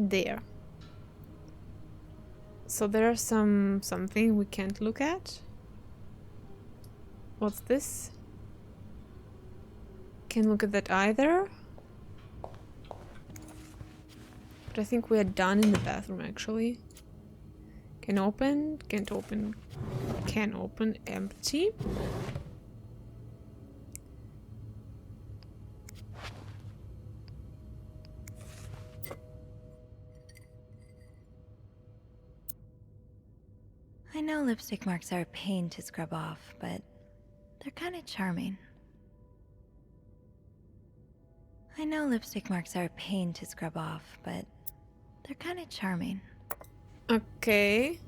There. So there's something we can't look at. What's this? Can't look at that either. But I think we are done in the bathroom actually. Can open, can't open, can open, empty. I know lipstick marks are a pain to scrub off, but they're kind of charming. I know lipstick marks are a pain to scrub off, but they're kind of charming. Okay.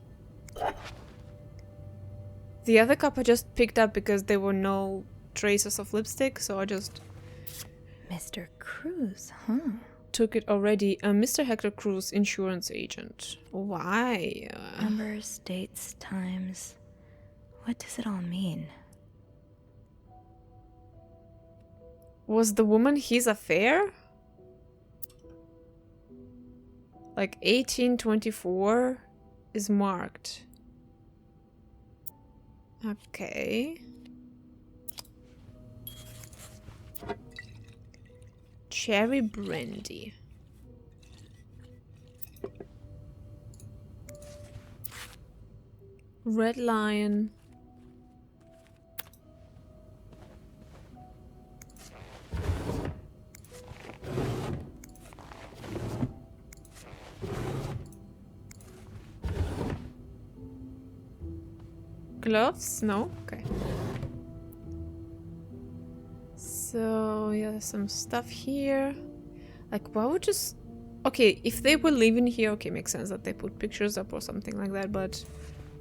The other cup I just picked up because there were no traces of lipstick, so I just... Mr. Cruz, huh? Took it already. Mr. Hector Cruz, insurance agent. Why? Numbers, dates, times. What does it all mean? Was the woman his affair? Like 1824 is marked. Okay. Cherry brandy. Red lion. Gloves? No? Okay. So, yeah, there's some stuff here. Like, why would just... Okay, if they were living here, okay, makes sense that they put pictures up or something like that, but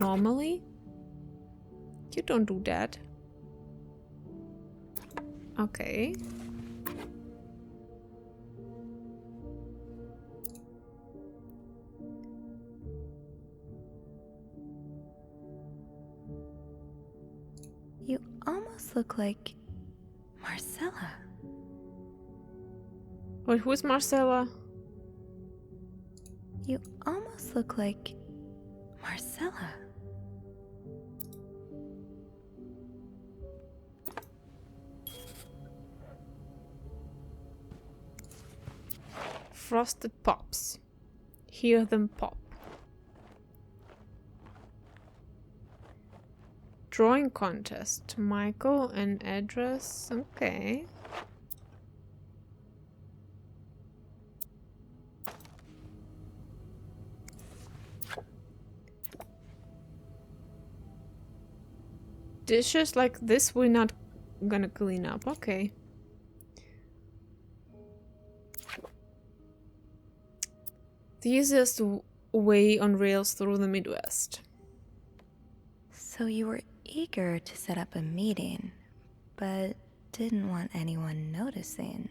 normally, you don't do that. Okay. You almost look like Marcella. Wait, who's Marcella? You almost look like Marcella. Frosted Pops. Hear them pop. Drawing contest. Michael and address. Okay. Dishes like this we're not gonna clean up. Okay. The easiest way on rails through the Midwest. So you were eager to set up a meeting, but didn't want anyone noticing.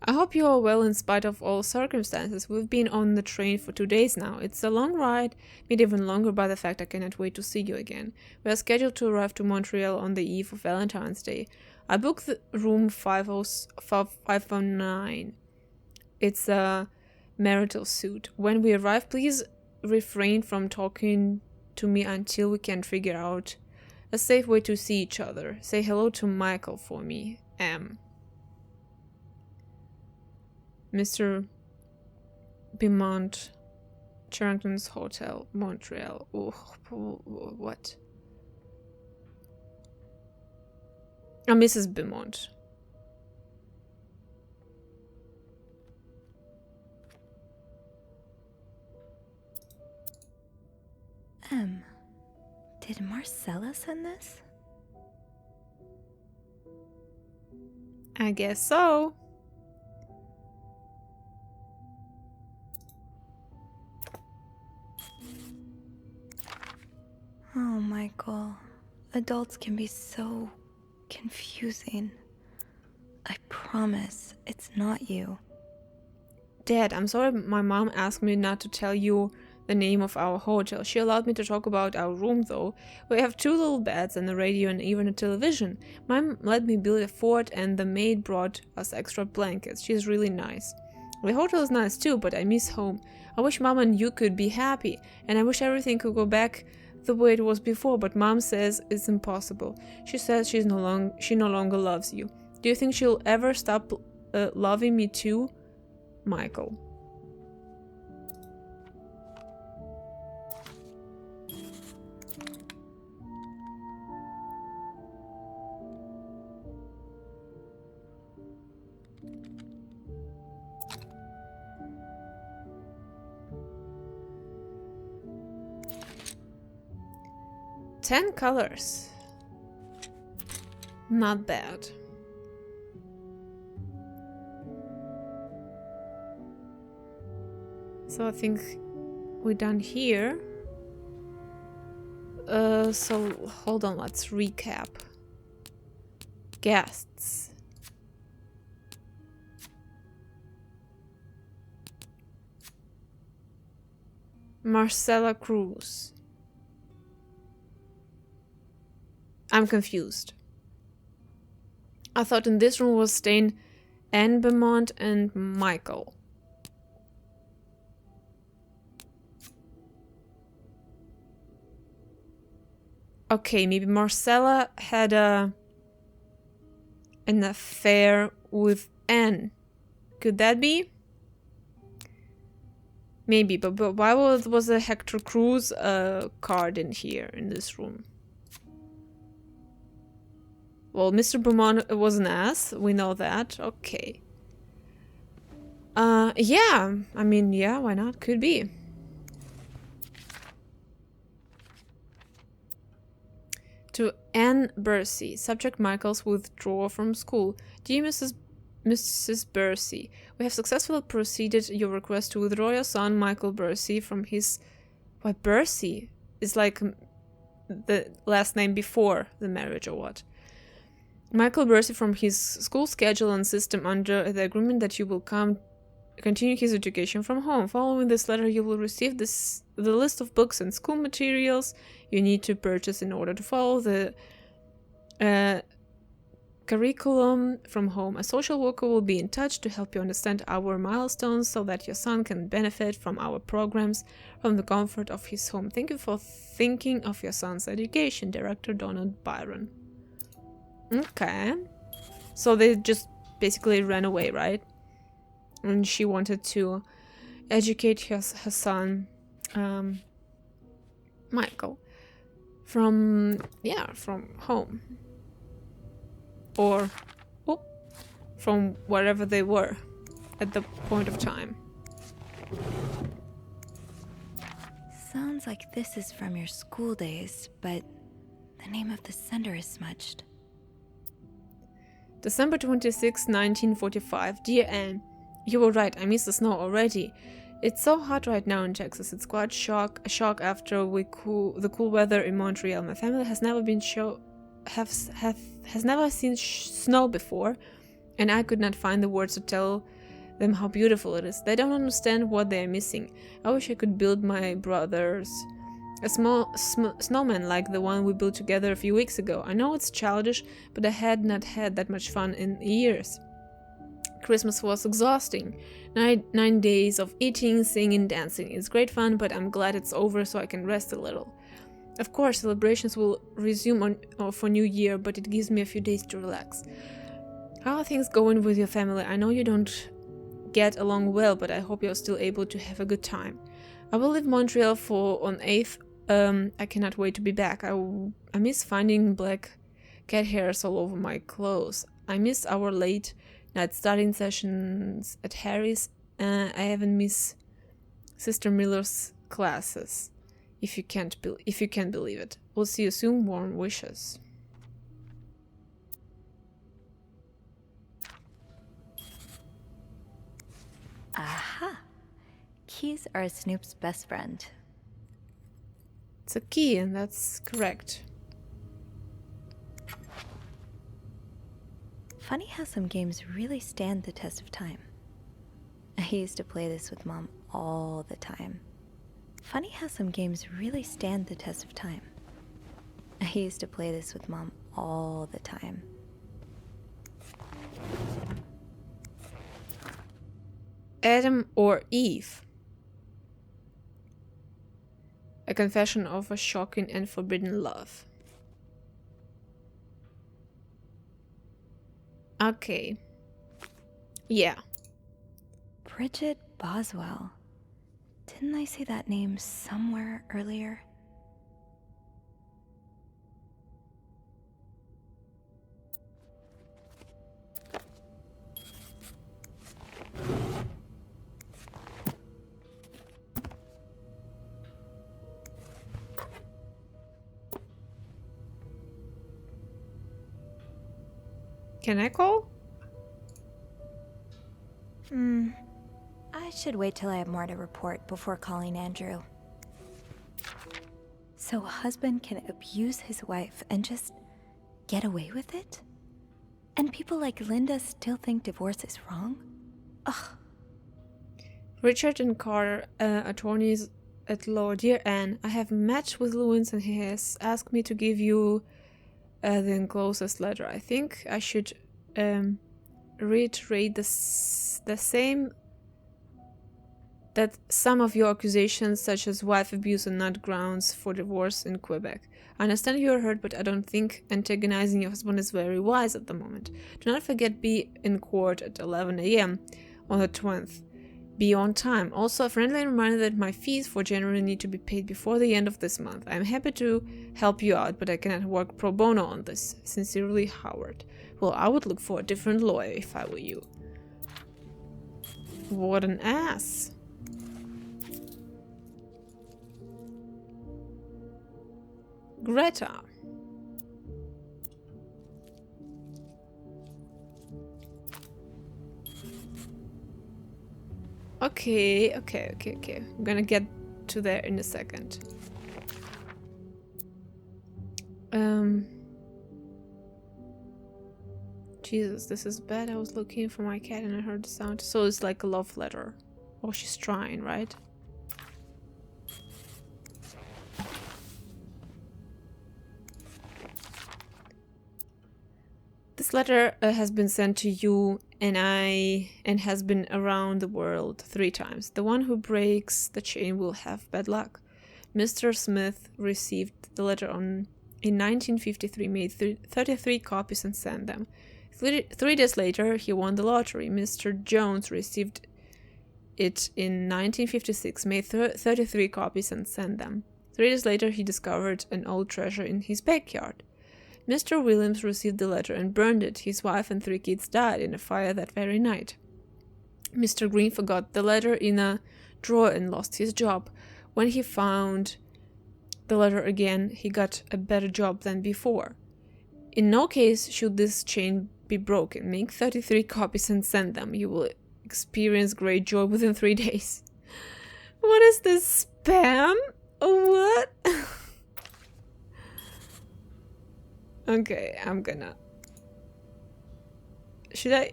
I hope you are well in spite of all circumstances. We've been on the train for 2 days now. It's a long ride, made even longer by the fact I cannot wait to see you again. We are scheduled to arrive to Montreal on the eve of Valentine's Day. I booked the room 509. It's a marital suite. When we arrive, please refrain from talking to me until we can figure out a safe way to see each other. Say hello to Michael for me. M. Mr. Beaumont, Clarington Hotel, Montreal. What? Mrs. Beaumont. Did Marcella send this? I guess so. Oh, Michael. Adults can be so confusing. I promise it's not you. Dad, I'm sorry my mom asked me not to tell you the name of our hotel. She allowed me to talk about our room though. We have 2 little beds and a radio and even a television. Mom let me build a fort and the maid brought us extra blankets. She's really nice. The hotel is nice too, but I miss home. I wish Mom and you could be happy, and I wish everything could go back the way it was before, but Mom says it's impossible. She says she no longer loves you. Do you think she'll ever stop loving me too? Michael. Ten colors. Not bad. So I think we're done here. So hold on, let's recap. Guests. Marcella Cruz. I'm confused. I thought in this room was staying Anne Beaumont and Michael. Okay, maybe Marcella had an affair with Anne. Could that be? Maybe, but why was a Hector Cruz card in here, in this room? Well, Mr. Beaumont was an ass. We know that. Okay. Yeah. I mean, yeah, why not? Could be. To Anne Bursey. Subject Michael's withdrawal from school. Dear Mrs. Bursey, we have successfully proceeded your request to withdraw your son, Michael Bursey, from his... Why, Bursey? Is like the last name before the marriage or what? Michael Bursey from his school schedule and system under the agreement that you will continue his education from home. Following this letter, you will receive the list of books and school materials you need to purchase in order to follow the curriculum from home. A social worker will be in touch to help you understand our milestones so that your son can benefit from our programs from the comfort of his home. Thank you for thinking of your son's education. Director Donald Byron. Okay. So they just basically ran away, right? And she wanted to educate her son, Michael, from home. Or from wherever they were at the point of time. Sounds like this is from your school days, but the name of the sender is smudged. December 26, 1945. Dear Anne, you were right, I miss the snow already. It's so hot right now in Texas. It's quite a shock after the cool weather in Montreal. My family has never seen snow before, and I could not find the words to tell them how beautiful it is. They don't understand what they are missing. I wish I could build my brothers a small snowman like the one we built together a few weeks ago. I know it's childish, but I had not had that much fun in years. Christmas was exhausting. 9 days of eating, singing, dancing. It's great fun, but I'm glad it's over so I can rest a little. Of course, celebrations will resume for New Year, but it gives me a few days to relax. How are things going with your family? I know you don't get along well, but I hope you're still able to have a good time. I will leave Montreal on 8th. I cannot wait to be back. I miss finding black cat hairs all over my clothes. I miss our late night studying sessions at Harry's. I even miss Sister Miller's classes. If you can believe it. We'll see you soon. Warm wishes. Aha! Keys are Snoop's best friend. It's a key, and that's correct. Funny how some games really stand the test of time. I used to play this with Mom all the time. Funny how some games really stand the test of time. I used to play this with Mom all the time. Adam or Eve. A confession of a shocking and forbidden love. Okay. Yeah. Bridget Boswell. Didn't I see that name somewhere earlier? Can I call? I should wait till I have more to report before calling Andrew. So a husband can abuse his wife and just get away with it? And people like Linda still think divorce is wrong? Ugh. Richard and Carter, attorneys at law. Dear Anne, I have met with Lewins and he has asked me to give you the enclosed letter. I think I should reiterate the same, that some of your accusations, such as wife abuse, are not grounds for divorce in Quebec. I understand you are hurt, but I don't think antagonizing your husband is very wise at the moment. Do not forget, be in court at 11 a.m. on the 20th. Be on time. Also, a friendly reminder that my fees for January need to be paid before the end of this month. I am happy to help you out, but I cannot work pro bono on this. Sincerely, Howard. Well, I would look for a different lawyer if I were you. What an ass. Greta. Okay. I'm gonna get to there in a second. Jesus, this is bad. I was looking for my cat and I heard the sound. So it's like a love letter. Oh, she's trying, right? This letter has been sent to you and has been around the world 3 times. The one who breaks the chain will have bad luck. Mr. Smith received the letter in 1953, made 33 copies and sent them. 3 days later, he won the lottery. Mr. Jones received it in 1956, made 33 copies and sent them. 3 days later, he discovered an old treasure in his backyard. Mr. Williams received the letter and burned it. His wife and 3 kids died in a fire that very night. Mr. Green forgot the letter in a drawer and lost his job. When he found the letter again, he got a better job than before. In no case should this chain be broken. Make 33 copies and send them. You will experience great joy within 3 days. What is this, spam? What? Okay, I'm gonna... Should I...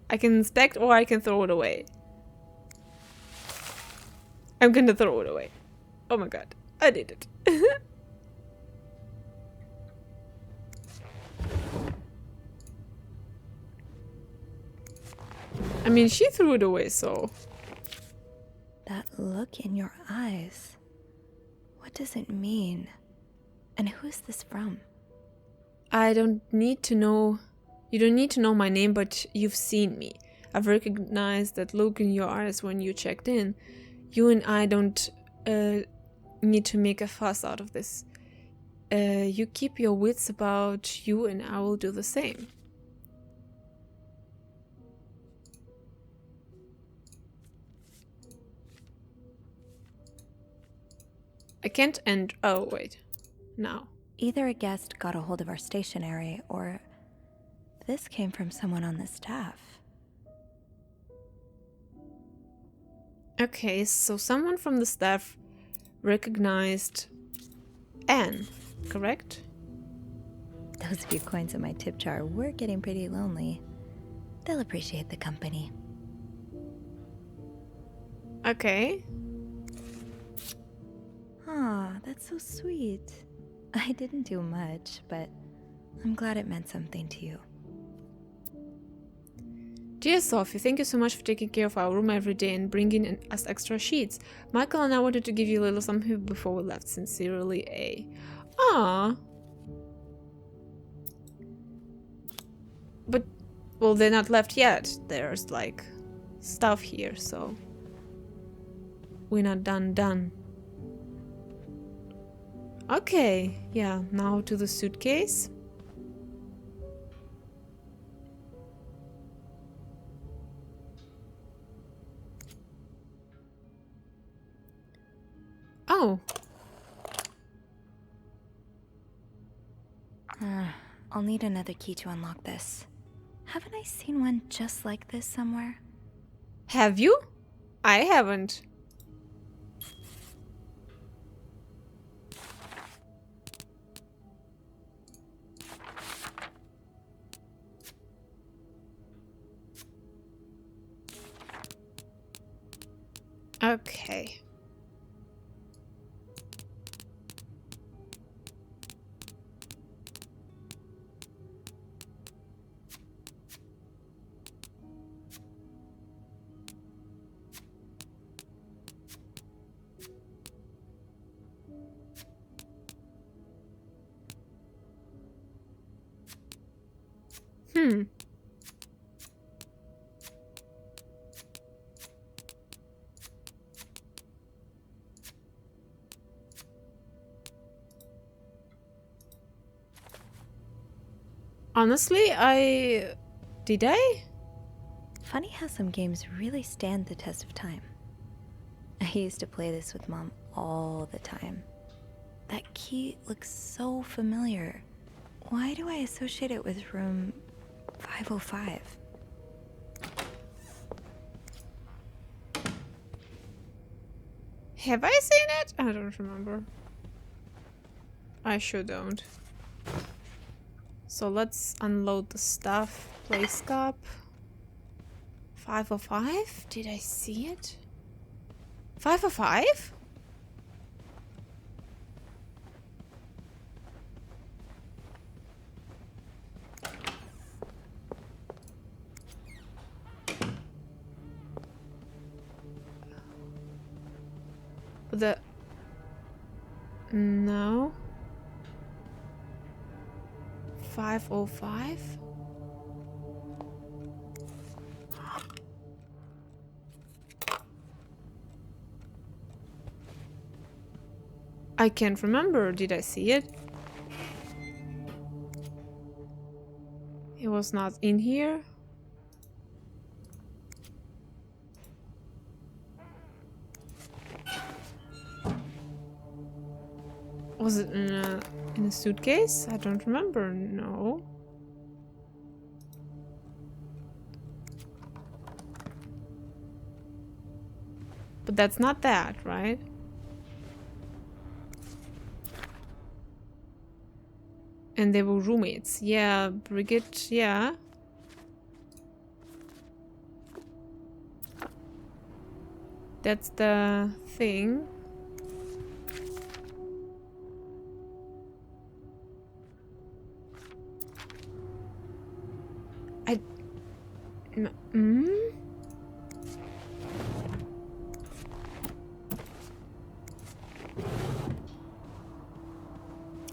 I can inspect or I can throw it away. I'm gonna throw it away. Oh my god, I did it. I mean, she threw it away, so... That look in your eyes. What does it mean? And who is this from? I don't need to know... You don't need to know my name, but you've seen me. I've recognized that look in your eyes when you checked in. You and I don't need to make a fuss out of this. You keep your wits about you and I will do the same. I can't end... Oh, wait. Now. Either a guest got a hold of our stationery, or this came from someone on the staff. Okay, so someone from the staff recognized Anne, correct? Those few coins in my tip jar were getting pretty lonely. They'll appreciate the company. Okay. Ah, that's so sweet. I didn't do much, but I'm glad it meant something to you. Dear Sophie, thank you so much for taking care of our room every day and bringing in us extra sheets. Michael and I wanted to give you a little something before we left. Sincerely, A. Ah. But, well, they're not left yet. There's, like, stuff here, so... we're not done. Okay, yeah, now to the suitcase. Oh. I'll need another key to unlock this. Haven't I seen one just like this somewhere? Have you? I haven't. Okay. Honestly, Did I? Funny how some games really stand the test of time. I used to play this with Mom all the time. That key looks so familiar. Why do I associate it with room 505? Have I seen it? I don't remember. I sure don't. So let's unload the stuff. Place cup. 505? Did I see it? 505? No. 505? I can't remember. Did I see it? It was not in here. Was it in a suitcase? I don't remember. No. But that's not that, right? And they were roommates. Yeah, Brigitte, yeah. That's the thing.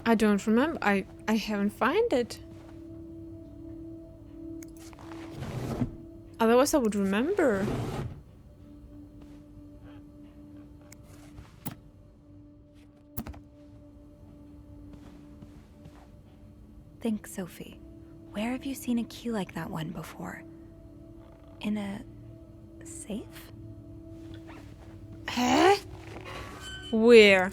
I don't remember. I haven't found it. Otherwise I would remember. Think, Sophie. Where have you seen a key like that one before? In a safe? Huh? Where?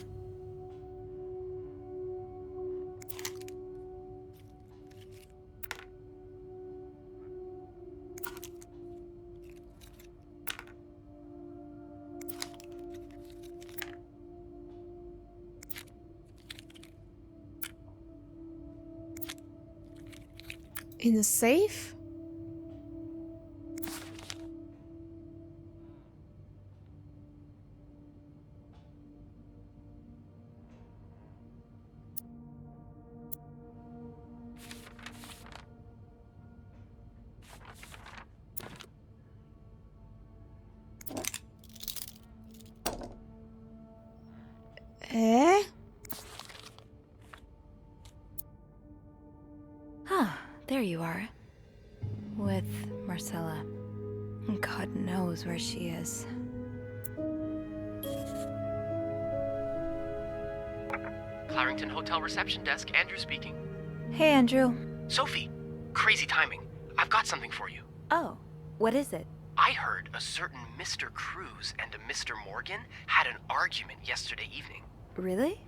In a safe? There you are. With Marcella. God knows where she is. Clarington Hotel reception desk, Andrew speaking. Hey, Andrew. Sophie, crazy timing. I've got something for you. Oh, what is it? I heard a certain Mr. Cruz and a Mr. Morgan had an argument yesterday evening. Really?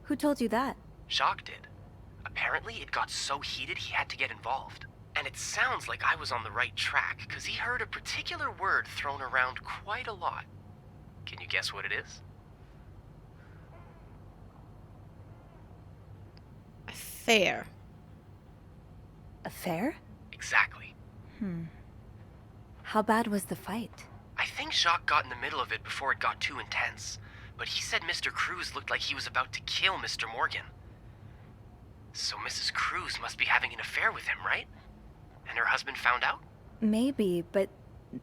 Who told you that? Jacques did. Apparently, it got so heated he had to get involved. And it sounds like I was on the right track, because he heard a particular word thrown around quite a lot. Can you guess what it is? Affair. Affair? Exactly. How bad was the fight? I think Jacques got in the middle of it before it got too intense, but he said Mr. Cruz looked like he was about to kill Mr. Morgan. So Mrs. Cruz must be having an affair with him, right? And her husband found out? Maybe, but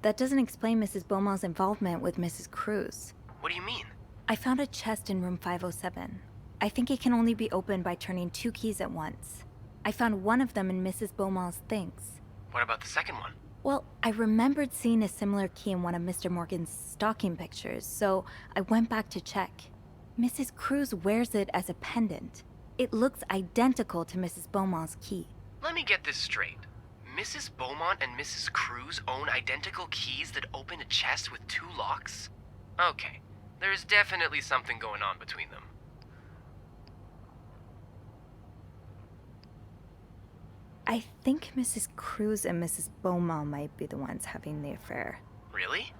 that doesn't explain Mrs. Beaumont's involvement with Mrs. Cruz. What do you mean? I found a chest in room 507. I think it can only be opened by turning 2 keys at once. I found one of them in Mrs. Beaumont's things. What about the second one? Well, I remembered seeing a similar key in one of Mr. Morgan's stocking pictures, so I went back to check. Mrs. Cruz wears it as a pendant. It looks identical to Mrs. Beaumont's key. Let me get this straight. Mrs. Beaumont and Mrs. Cruz own identical keys that open a chest with 2 locks? Okay, there's definitely something going on between them. I think Mrs. Cruz and Mrs. Beaumont might be the ones having the affair. Really?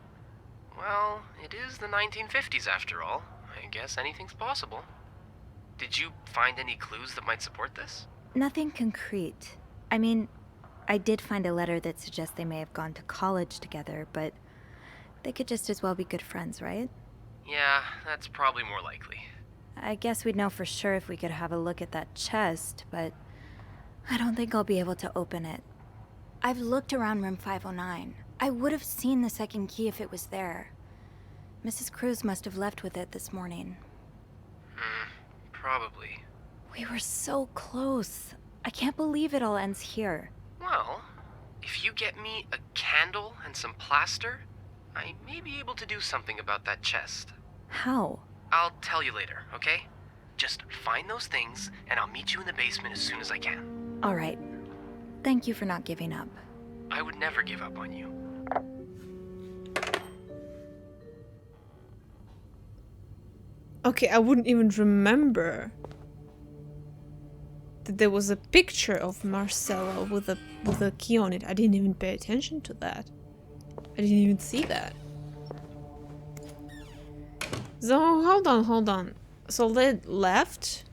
Well, it is the 1950s after all. I guess anything's possible. Did you find any clues that might support this? Nothing concrete. I mean, I did find a letter that suggests they may have gone to college together, but they could just as well be good friends, right? Yeah, that's probably more likely. I guess we'd know for sure if we could have a look at that chest, but I don't think I'll be able to open it. I've looked around room 509. I would have seen the second key if it was there. Mrs. Cruz must have left with it this morning. Probably. We were so close. I can't believe it all ends here. Well, if you get me a candle and some plaster, I may be able to do something about that chest. How? I'll tell you later, okay? Just find those things, and I'll meet you in the basement as soon as I can. All right. Thank you for not giving up. I would never give up on you. Okay, I wouldn't even remember that there was a picture of Marcella with a key on it. I didn't even pay attention to that. I didn't even see that. So, hold on. So they left?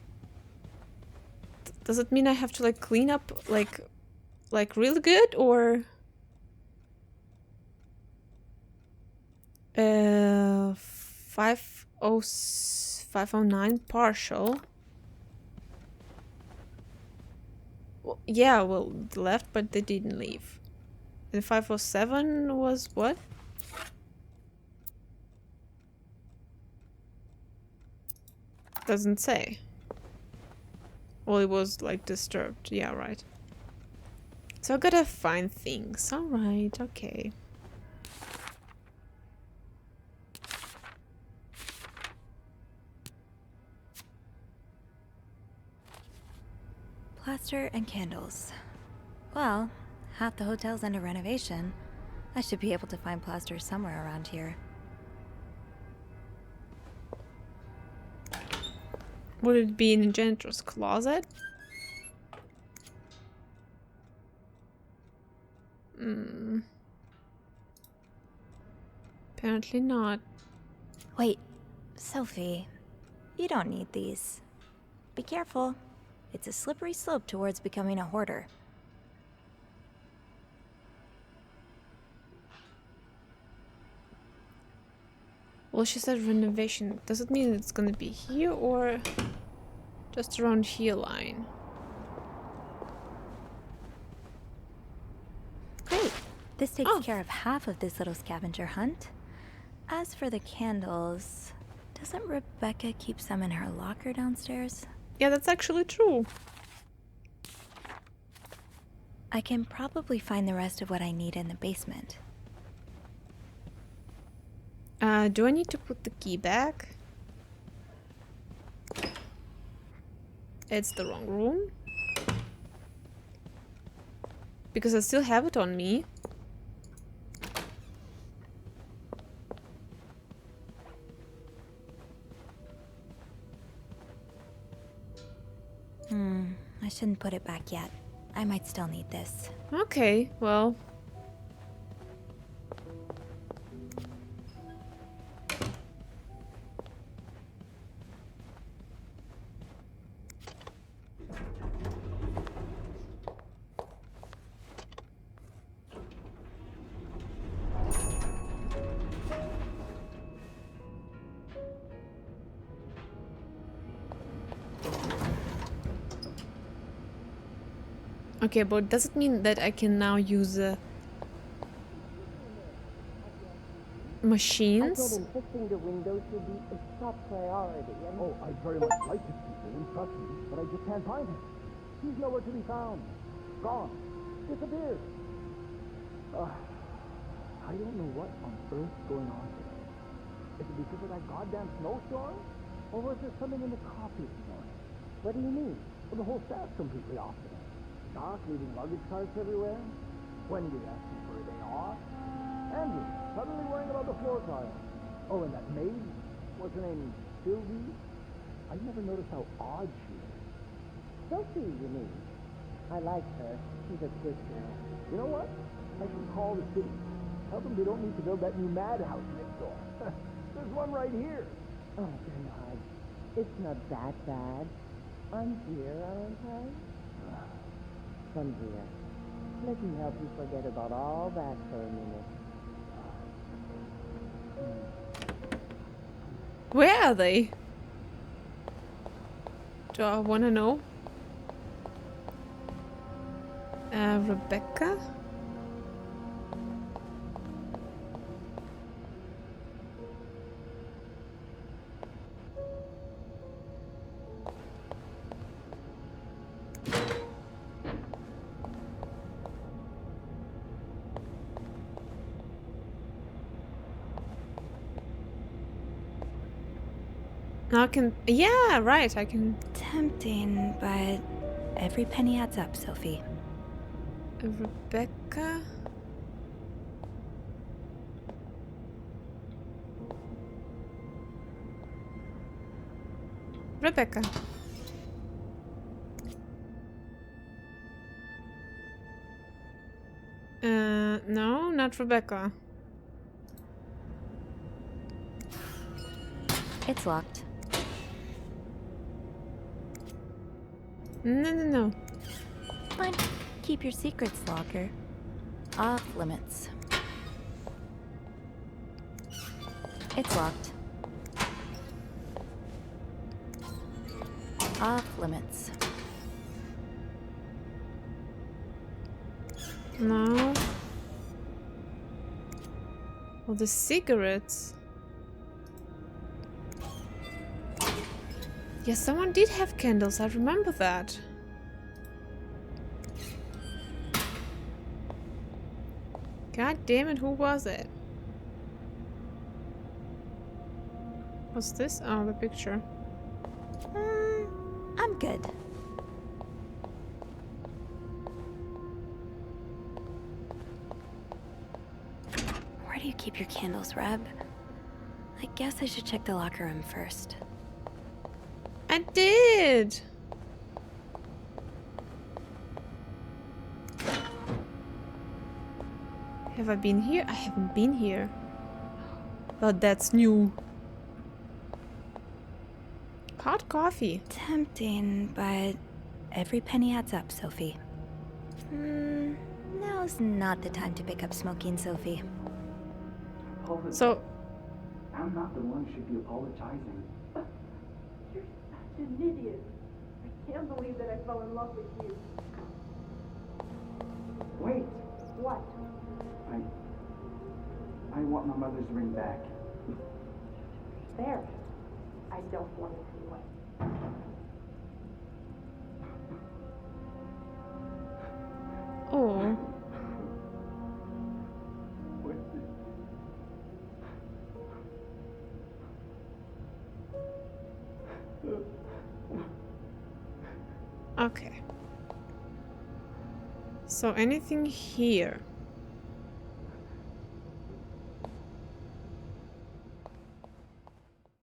Does it mean I have to like clean up like really good, or 509 partial? Well, yeah, well, they left, but they didn't leave. And 507 was what? Doesn't say. Well, it was like disturbed. Yeah, right. So I gotta find things. Alright, okay. Plaster and candles. Well, half the hotel's under renovation. I should be able to find plaster somewhere around here. Would it be in the janitor's closet? Apparently not. Wait, Sophie, you don't need these. Be careful. It's a slippery slope towards becoming a hoarder. Well, she said renovation. Does it mean it's gonna be here or just around here line? Great. This takes care of half of this little scavenger hunt. As for the candles, doesn't Rebecca keep some in her locker downstairs? Yeah, that's actually true. I can probably find the rest of what I need in the basement. Do I need to put the key back? It's the wrong room. Because I still have it on me. I shouldn't put it back yet. I might still need this. Okay, well. Okay, but does it mean that I can now use machines? I told him fixing the windows should be a top priority. Oh, I'd very much like to speak to him, trust me, but I just can't find him. He's nowhere to be found. Gone. Disappeared. I don't know what on earth's going on today. Is it because of that goddamn snowstorm? Or was there something in the coffee this morning? What do you mean? Well, the whole staff's completely off today. Doc leaving luggage carts everywhere. Wendy asking for a day off. Andrew suddenly worrying about the floor tile. Oh, and that maid, what's her name, Sylvie? I never noticed how odd she is. Sophie, you mean? I like her. She's a good girl. You know what? I should call the city. Tell them they don't need to build that new madhouse next door. There's one right here. Oh, Bernard. It's not that bad. I'm here, aren't I? Come here. Let me help you forget about all that for a minute. Where are they? Do I want to know? Rebecca? Now I can... Yeah, right, I can... Tempting, but every penny adds up, Sophie. Rebecca? Rebecca. No, not Rebecca. It's locked. No. Fine. Keep your secrets, locker. Off limits. It's locked. Off limits. No. Well, the cigarettes. Yeah, someone did have candles, I remember that. God damn it, who was it? What's this? Oh, the picture. I'm good. Where do you keep your candles, Reb? I guess I should check the locker room first. I did! Have I been here? I haven't been here. But that's new. Hot coffee. Tempting, but every penny adds up, Sophie. Now's not the time to pick up smoking, Sophie. So, I'm not the one who should be apologizing. You're such an idiot. I can't believe that I fell in love with you. Wait, What? I want my mother's ring back. There. I don't want it anyway. oh, Okay. So anything here?